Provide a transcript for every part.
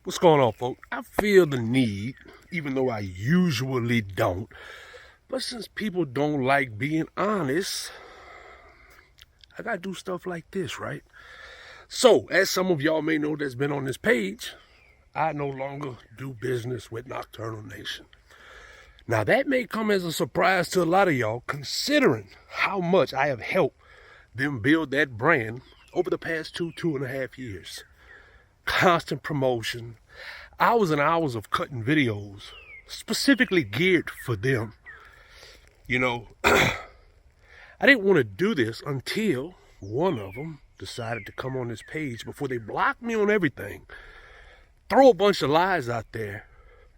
What's going on, folks? I feel the need, even though I usually don't, but since people don't like being honest, I gotta do stuff like this, right? So, as some of y'all may know that's been on this page, I no longer do business with Nocturnal Nation. Now, that may come as a surprise to a lot of y'all, considering how much I have helped them build that brand over the past 2.5 years. Constant promotion, hours and hours of cutting videos specifically geared for them. You know, I didn't want to do this until one of them decided to come on this page before they blocked me on everything, throw a bunch of lies out there,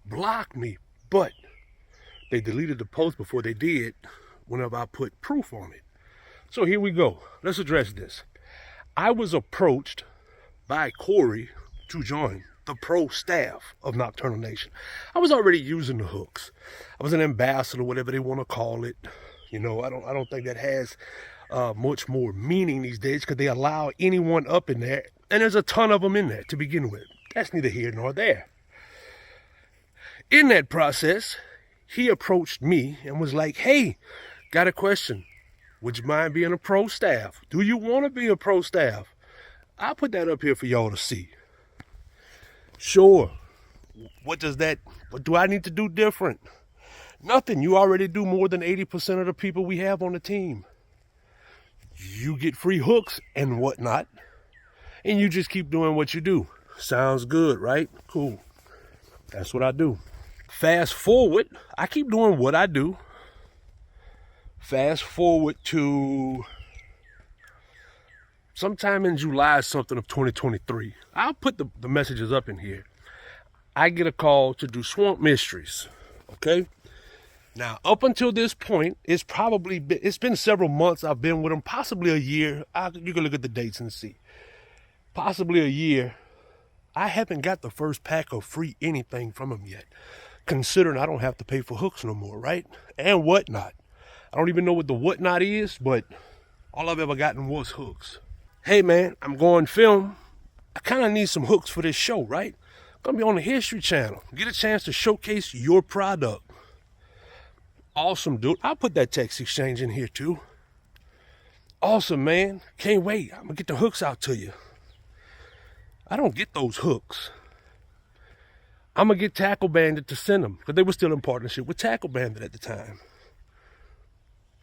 block me, but they deleted the post before they did whenever I put proof on it. So here we go. Let's address this. I was approached by Corey to join the pro staff of Nocturnal Nation. I was already using the hooks. I was an ambassador, whatever they want to call it. You know, I don't think that has much more meaning these days because they allow anyone up in there, and there's a ton of them in there to begin with. That's neither here nor there. In that process, he approached me and was like, "Hey, got a question. Would you mind being a pro staff? Do you want to be a pro staff?" I'll put that up here for y'all to see. Sure. What do I need to do different? Nothing. You already do more than 80% of the people we have on the team. You get free hooks and whatnot, and you just keep doing what you do. Sounds good, right? Cool. That's what I do. Fast forward, I keep doing what I do. Fast forward to sometime in July something of 2023. I'll put the messages up in here. I get a call to do Swamp Mysteries, okay? Now, up until this point, it's been several months I've been with them, possibly a year. You can look at the dates and see. Possibly a year. I haven't got the first pack of free anything from them yet, considering I don't have to pay for hooks no more, right? And whatnot. I don't even know what the whatnot is, but all I've ever gotten was hooks. Hey man, I'm going film. I kind of need some hooks for this show, right? I'm gonna be on the History Channel. Get a chance to showcase your product. Awesome, dude. I'll put that text exchange in here too. Awesome, man. Can't wait. I'm gonna get the hooks out to you. I don't get those hooks. I'm gonna get Tackle Bandit to send them because they were still in partnership with Tackle Bandit at the time.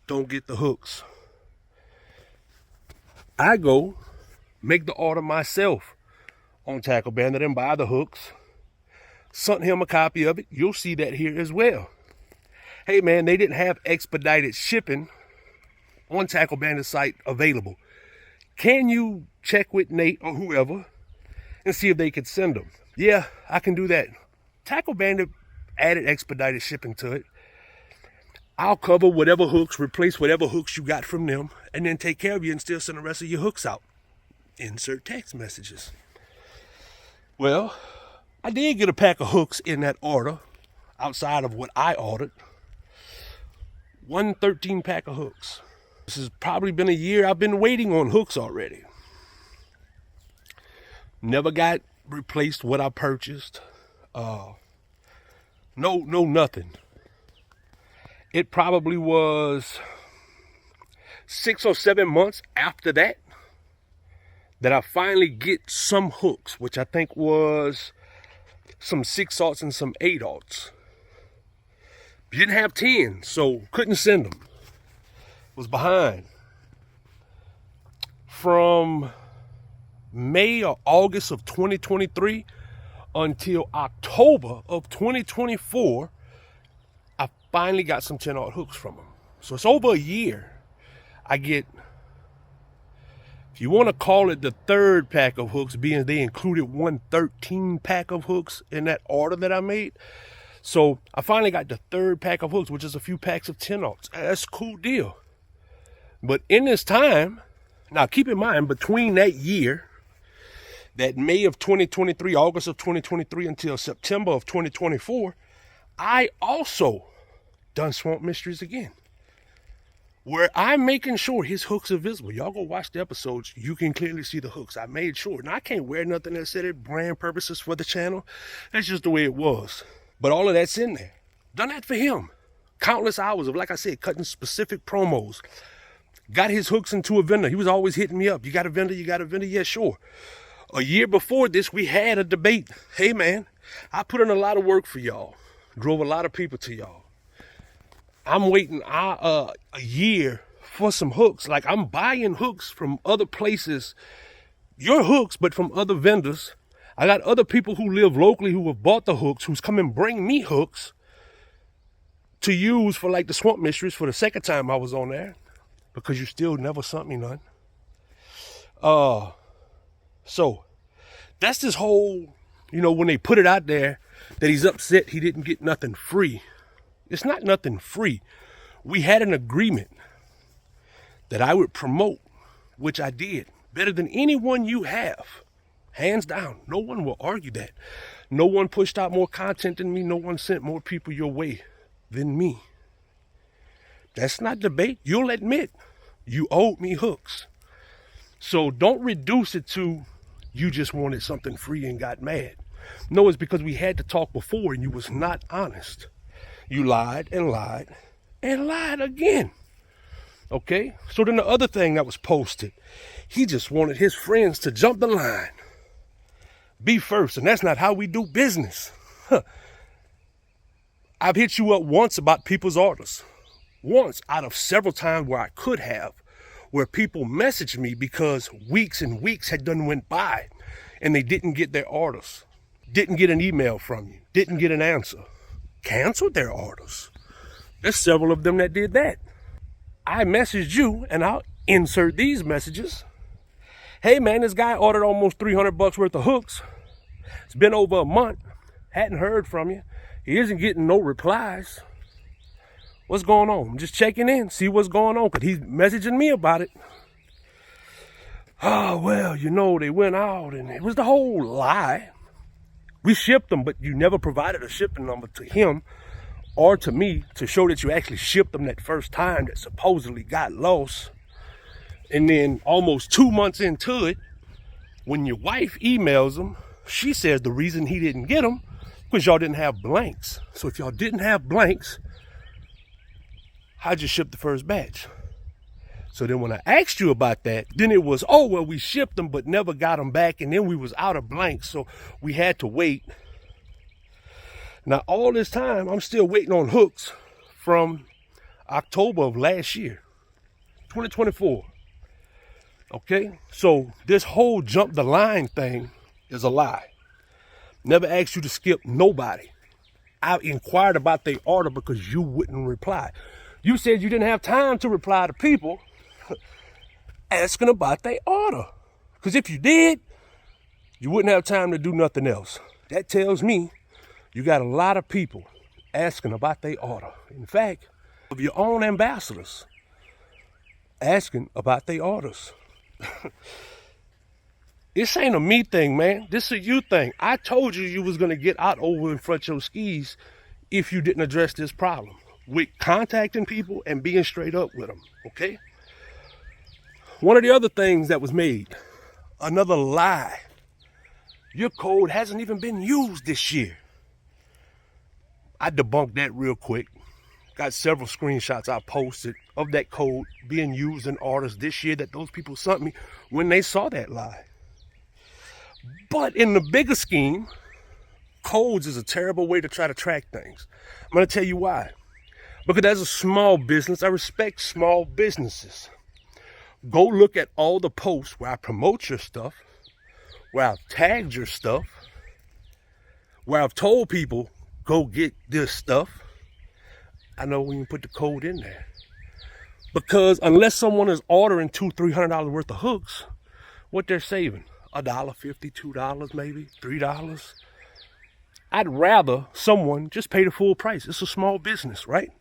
Don't get the hooks. I go make the order myself on Tackle Bandit and buy the hooks. Sent him a copy of it. You'll see that here as well. Hey man, they didn't have expedited shipping on Tackle Bandit's site available. Can you check with Nate or whoever and see if they could send them? Yeah, I can do that. Tackle Bandit added expedited shipping to it. I'll cover whatever hooks, replace whatever hooks you got from them, and then take care of you and still send the rest of your hooks out. Insert text messages. Well, I did get a pack of hooks in that order, outside of what I ordered. 113 pack of hooks. This has probably been a year I've been waiting on hooks already. Never got replaced what I purchased. Nothing. It probably was 6 or 7 months after that I finally get some hooks, which I think was some 6/0 and some 8/0. Didn't have 10, so couldn't send them. Was behind. From May or August of 2023 until October of 2024, I finally got some 10/0 hooks from them. So it's over a year. I get, if you want to call it the third pack of hooks, being they included 113 pack of hooks in that order that I made. So I finally got the third pack of hooks, which is a few packs of 10/0. That's a cool deal. But in this time, now keep in mind, between that year, that May of 2023, August of 2023 until September of 2024, I also done Swamp Mysteries again. where I'm making sure his hooks are visible. Y'all go watch the episodes. You can clearly see the hooks. I made sure. Now, I can't wear nothing that said it brand purposes for the channel. That's just the way it was. But all of that's in there. Done that for him. Countless hours of, like I said, cutting specific promos. Got his hooks into a vendor. He was always hitting me up. You got a vendor? You got a vendor? Yeah, sure. A year before this, we had a debate. Hey, man, I put in a lot of work for y'all. Drove a lot of people to y'all. I'm waiting a year for some hooks. Like, I'm buying hooks from other places. Your hooks, but from other vendors. I got other people who live locally who have bought the hooks, who's come and bring me hooks to use for, like, the Swamp Mistress for the second time I was on there. Because you still never sent me none. So, that's this whole, when they put it out there that he's upset he didn't get nothing free. It's not nothing free. We had an agreement that I would promote, which I did, better than anyone you have. Hands down. No one will argue that. No one pushed out more content than me. No one sent more people your way than me. That's not debate. You'll admit you owed me hooks. So don't reduce it to you just wanted something free and got mad. No, it's because we had to talk before and you was not honest. You lied and lied and lied again. Okay? So then the other thing that was posted, he just wanted his friends to jump the line. Be first, and that's not how we do business. I've hit you up once about people's orders. Once out of several times where I could have, where people messaged me because weeks and weeks had done went by and they didn't get their orders. Didn't get an email from you. Didn't get an answer. Canceled their orders. There's several of them that did that. I messaged you, and I'll insert these messages. Hey man, this guy ordered almost $300 worth of hooks. It's been over a month. Hadn't heard from you. He isn't getting no replies. What's going on? I'm just checking in, see what's going on, because he's messaging me about it. Oh, well, they went out, and it was the whole lie. We shipped them, but you never provided a shipping number to him or to me to show that you actually shipped them that first time that supposedly got lost. And then almost 2 months into it, when your wife emails him, she says the reason he didn't get them because y'all didn't have blanks. So if y'all didn't have blanks, how'd you ship the first batch? So then when I asked you about that, then it was, oh, well, we shipped them but never got them back, and then we was out of blanks, so we had to wait. Now, all this time, I'm still waiting on hooks from October of last year, 2024. Okay? So this whole jump the line thing is a lie. Never asked you to skip nobody. I inquired about their order because you wouldn't reply. You said you didn't have time to reply to people asking about their order. Because if you did, you wouldn't have time to do nothing else. That tells me you got a lot of people asking about their order. In fact, of your own ambassadors asking about their orders. This ain't a me thing, man. This is a you thing. I told you was going to get out over in front of your skis if you didn't address this problem with contacting people and being straight up with them, okay? One of the other things that was made, another lie. Your code hasn't even been used this year. I debunked that real quick. Got several screenshots I posted of that code being used in orders this year that those people sent me when they saw that lie. But in the bigger scheme, codes is a terrible way to try to track things. I'm going to tell you why. Because as a small business, I respect small businesses. Go look at all the posts where I promote your stuff, where I've tagged your stuff, where I've told people, go get this stuff. I know when you put the code in there. Because unless someone is ordering $200-300 worth of hooks, what they're saving, $1.50, $2 maybe, $3. I'd rather someone just pay the full price. It's a small business, right?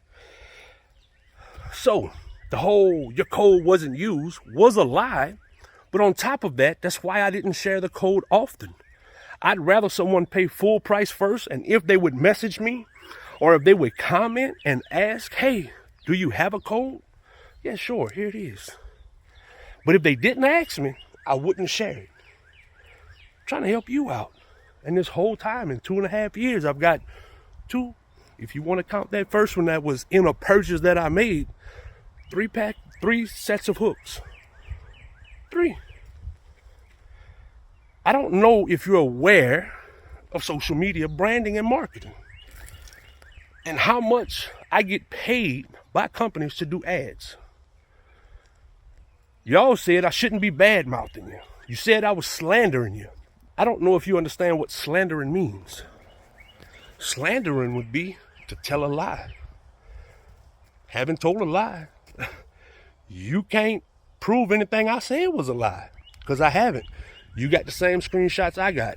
So the whole your code wasn't used was a lie. But on top of that, that's why I didn't share the code often. I'd rather someone pay full price first, and if they would message me or if they would comment and ask, hey, do you have a code? Yeah, sure, here it is. But if they didn't ask me, I wouldn't share it. I'm trying to help you out. And this whole time, in 2.5 years, I've got two, if you want to count that first one that was in a purchase that I made, 3 sets of hooks. 3. I don't know if you're aware of social media branding and marketing and how much I get paid by companies to do ads. Y'all said I shouldn't be bad-mouthing you. You said I was slandering you. I don't know if you understand what slandering means. Slandering would be to tell a lie. Haven't told a lie. You can't prove anything I said was a lie, because I haven't. You got the same screenshots I got.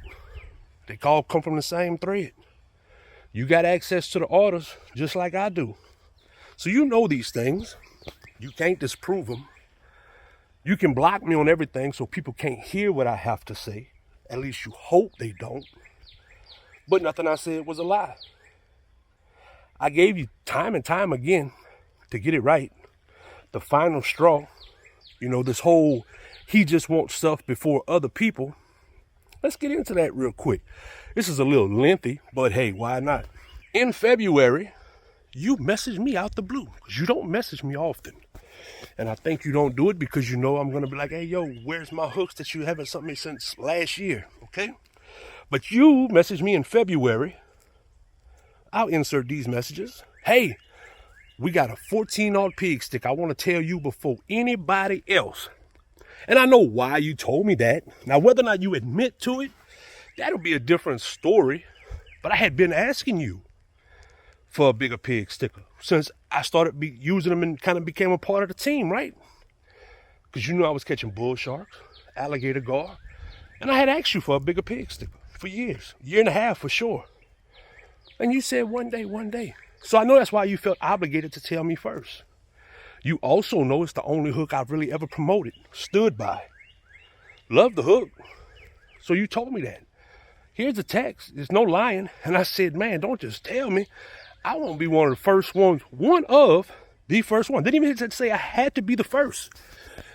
They all come from the same thread. You got access to the orders just like I do. So you know these things. You can't disprove them. You can block me on everything so people can't hear what I have to say. At least you hope they don't. But nothing I said was a lie. I gave you time and time again to get it right. The final straw, you know, this whole he just wants stuff before other people. Let's get into that real quick. This is a little lengthy, but hey, why not? In February, you messaged me out the blue, because you don't message me often. And I think you don't do it because you know I'm going to be like, hey, yo, where's my hooks that you haven't sent me since last year, okay? But you messaged me in February. I'll insert these messages. Hey, we got a 14-aught pig stick. I want to tell you before anybody else. And I know why you told me that. Now, whether or not you admit to it, that'll be a different story. But I had been asking you for a bigger pig sticker since I started using them and kind of became a part of the team, right? Because you knew I was catching bull sharks, alligator gar, and I had asked you for a bigger pig sticker for years, 1.5 years for sure. And you said one day. So I know that's why you felt obligated to tell me first. You also know it's the only hook I've really ever promoted, stood by. Love the hook. So you told me that. Here's the text. There's no lying. And I said, man, don't just tell me. I won't be one of the first ones, one of the first one. Didn't even say I had to be the first.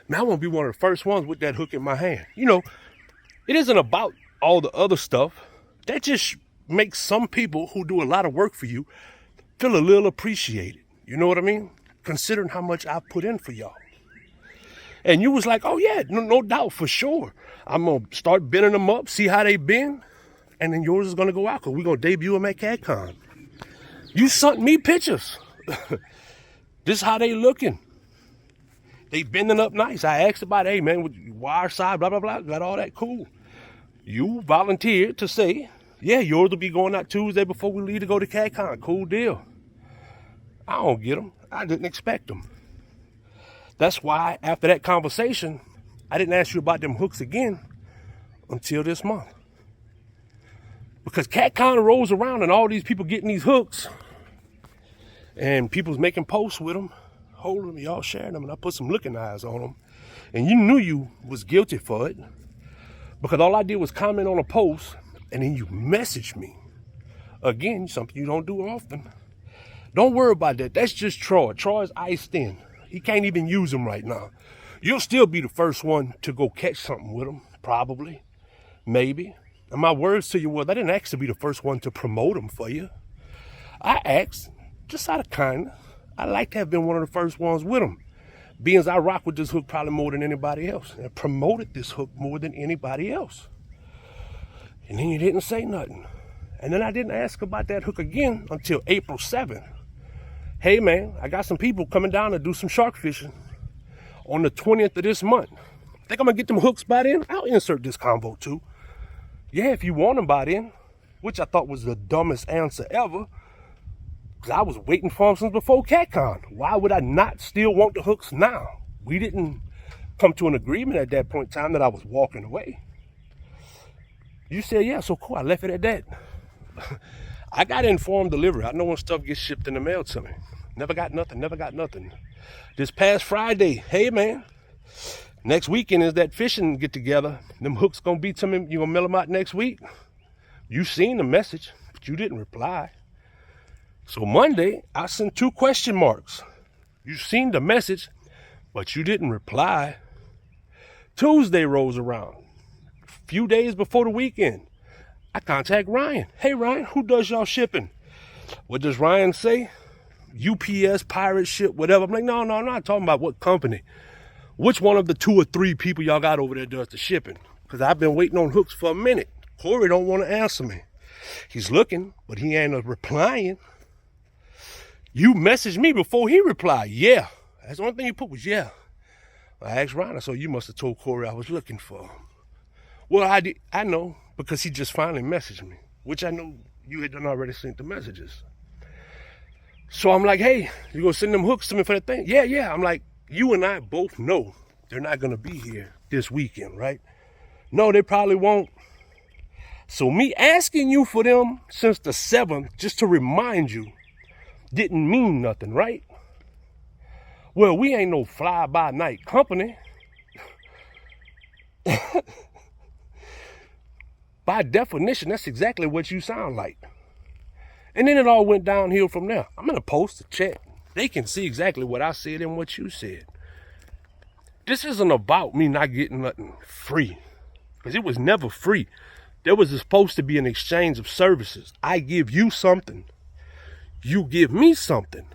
Now I won't be one of the first ones with that hook in my hand. You know, it isn't about all the other stuff. That just makes some people who do a lot of work for you feel a little appreciated. You know what I mean? Considering how much I put in for y'all. And you was like, oh yeah, no doubt, for sure. I'm going to start bending them up, see how they bend. And then yours is going to go out because we're going to debut them at CatCon. You sent me pictures. This is how they looking. They bending up nice. I asked about, hey man, with wire side, blah, blah, blah. Got all that cool. You volunteered to say, yeah, yours will be going out Tuesday before we leave to go to CatCon. Cool deal. I don't get them. I didn't expect them. That's why after that conversation, I didn't ask you about them hooks again until this month. Because CatCon rolls around and all these people getting these hooks and people's making posts with them, holding them, y'all sharing them, and I put some looking eyes on them. And you knew you was guilty for it because all I did was comment on a post and then you messaged me. Again, something you don't do often. Don't worry about that. That's just Troy. Troy's iced in. He can't even use them right now. You'll still be the first one to go catch something with them, probably, maybe. And my words to you was, I didn't ask to be the first one to promote them for you. I asked, just out of kindness, I'd like to have been one of the first ones with them. Being as I rock with this hook probably more than anybody else. And I promoted this hook more than anybody else. And then you didn't say nothing. And then I didn't ask about that hook again until April 7th. Hey man, I got some people coming down to do some shark fishing on the 20th of this month. Think I'm gonna get them hooks by then? I'll insert this combo too. Yeah, if you want them by then, which I thought was the dumbest answer ever, because I was waiting for them since before CatCon. Why would I not still want the hooks now? We didn't come to an agreement at that point in time that I was walking away. You said, yeah, so cool, I left it at that. I got informed delivery. I know when stuff gets shipped in the mail to me. Never got nothing. This past Friday, hey man, next weekend is that fishing get together. Them hooks gonna be to me. You gonna mail them out next week? You seen the message, but you didn't reply. So Monday, I sent 2 question marks. You seen the message. but you didn't reply. Tuesday rolls around. A few days before the weekend, I contact Ryan. Hey, Ryan, who does y'all shipping? What does Ryan say? UPS, pirate ship, whatever. I'm like, no, I'm not talking about what company. Which one of the 2 or 3 people y'all got over there does the shipping? Because I've been waiting on hooks for a minute. Corey don't want to answer me. He's looking, but he ain't replying. You messaged me before he replied. Yeah. That's the only thing you put was yeah. I asked Ryan, so you must have told Corey I was looking for him. Well, I know, because he just finally messaged me, which I know you had done already sent the messages. So I'm like, hey, you gonna send them hooks to me for that thing? Yeah. I'm like, you and I both know they're not gonna be here this weekend, right? No, they probably won't. So me asking you for them since the 7th, just to remind you, didn't mean nothing, right? Well, we ain't no fly-by-night company. By definition, that's exactly what you sound like. And then it all went downhill from there. I'm going to post a chat. They can see exactly what I said and what you said. This isn't about me not getting nothing free, because it was never free. There was supposed to be an exchange of services. I give you something. You give me something.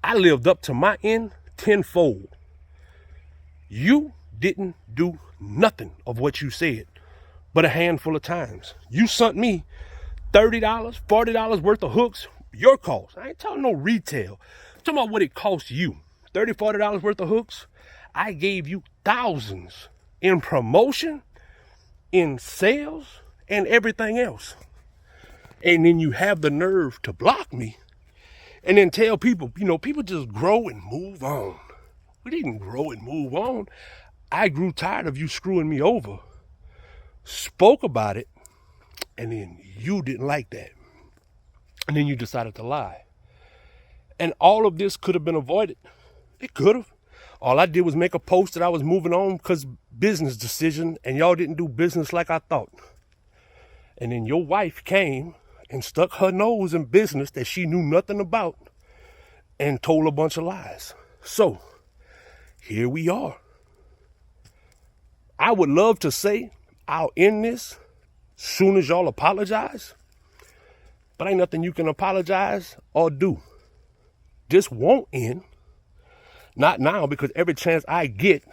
I lived up to my end tenfold. You didn't do nothing of what you said, but a handful of times. You sent me $30, $40 worth of hooks, your cost. I ain't talking no retail. I'm talking about what it cost you. $30, $40 worth of hooks. I gave you thousands in promotion, in sales, and everything else. And then you have the nerve to block me and then tell people, people just grow and move on. We didn't grow and move on. I grew tired of you screwing me over, spoke about it, and then you didn't like that. And then you decided to lie. And all of this could have been avoided. It could have. All I did was make a post that I was moving on because business decision, and y'all didn't do business like I thought. And then your wife came and stuck her nose in business that she knew nothing about and told a bunch of lies. So here we are. I would love to say I'll end this soon as y'all apologize, but ain't nothing you can apologize or do. This won't end. Not now, because every chance I get,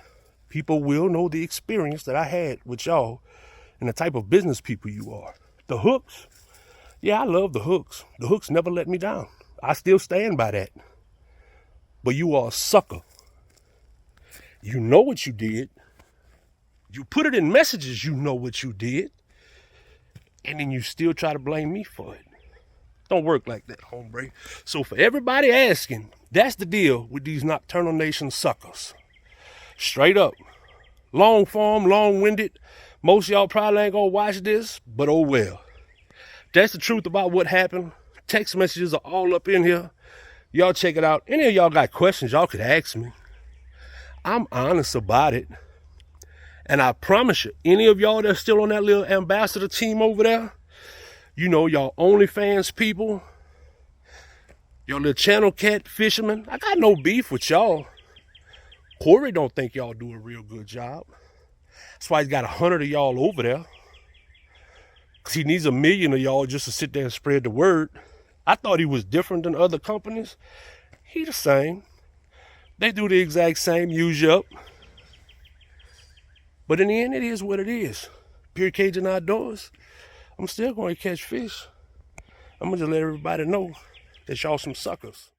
people will know the experience that I had with y'all and the type of business people you are. The hooks, yeah, I love the hooks. The hooks never let me down. I still stand by that. But you are a sucker. You know what you did. You put it in messages, you know what you did. And then you still try to blame me for it. Don't work like that, hombre. So for everybody asking, that's the deal with these Nocturnal Nation suckers. Straight up. Long form, long-winded. Most of y'all probably ain't gonna watch this, but oh well. That's the truth about what happened. Text messages are all up in here. Y'all check it out. Any of y'all got questions, y'all could ask me. I'm honest about it. And I promise you, any of y'all that's still on that little ambassador team over there, y'all OnlyFans people, your little channel cat fishermen, I got no beef with y'all. Corey don't think y'all do a real good job. That's why he's got 100 of y'all over there. Because he needs 1 million of y'all just to sit there and spread the word. I thought he was different than other companies. He the same. They do the exact same, use you up. But in the end, it is what it is. Pure Cajun Outdoors. I'm still going to catch fish. I'm going to just let everybody know that y'all some suckers.